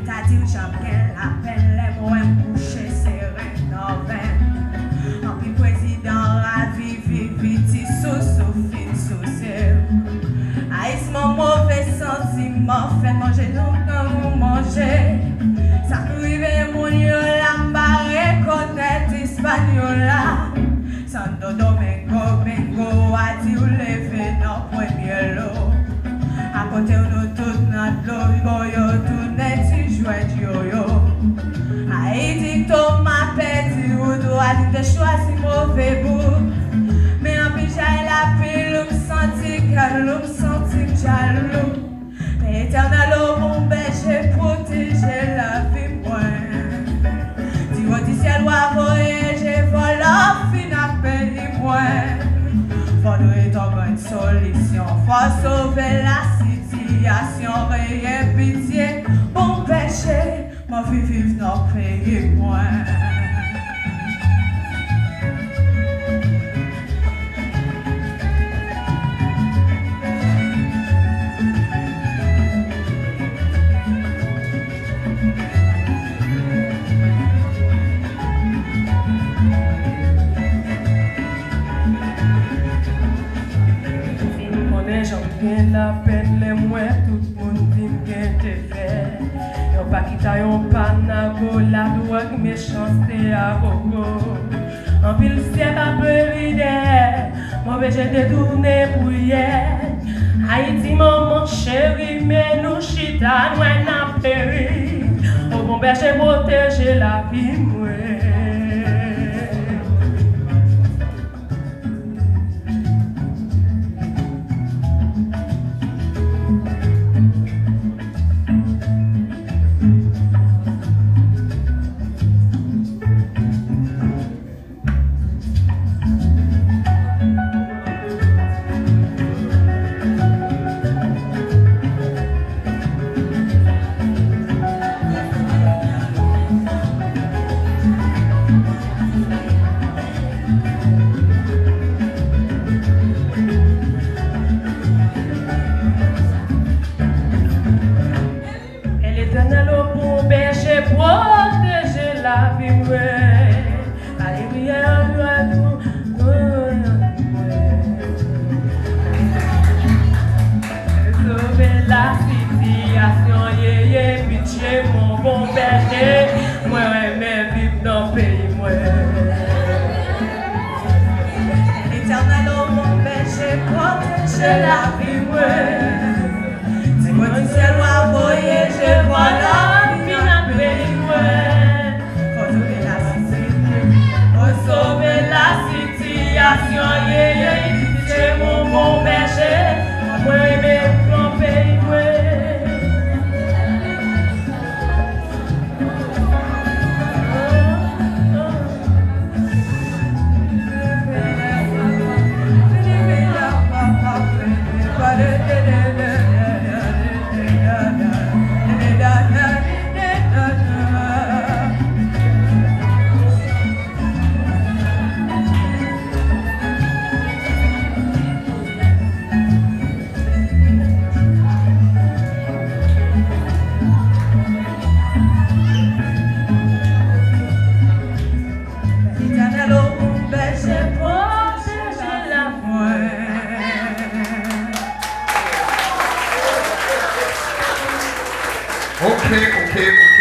t'as dit jamais la peine, les mots couchés serrés dans veine. En puis président ravi, viviti sous fin sous Aïs mon mauvais sentiment fait manger nous quand vous mangez. Ça prive mon yo la marée connaître espagnol là. Santo Domingo a dit ou lever dans premier lot. À côté nous tout notre lot, yo tout net si jouet yo. Haïti tomate perdu ou doit de choisir mauvais bout. Mais en plus j'ai la pile, me senti calme, me senti jaloux. L'éternel au bon berger protéger la vie moi. Dis-moi du ciel ou à voyager, voilà fin à payer moi. Faut nous trouver une solution, faut sauver la situation, rien pitié, bon péché, ma vie vive dans le pays moi. J'en la peine, les moins, tout le monde dit que t'es fait. Yon pas qui t'a yon panago, la drogue, méchanceté à gogo. En pile, ciel a peu évident, mauvais j'ai détourné pour hier. Haïti, maman chérie, mais nous chita, nous n'a péri. Au bon berger, protéger la vie, moi. Protéger la vie, la rivière doit nous sauver la situation, yé, pitié, mon bon berger, moi, même vivre dans le pays, moi. L'éternel au mon berger, protéger la vie, moi. Dis-moi du ciel ou à voyager, voilà. Sauver la situation, c'est mon bon berger, moi même mon pays, moi. Okay.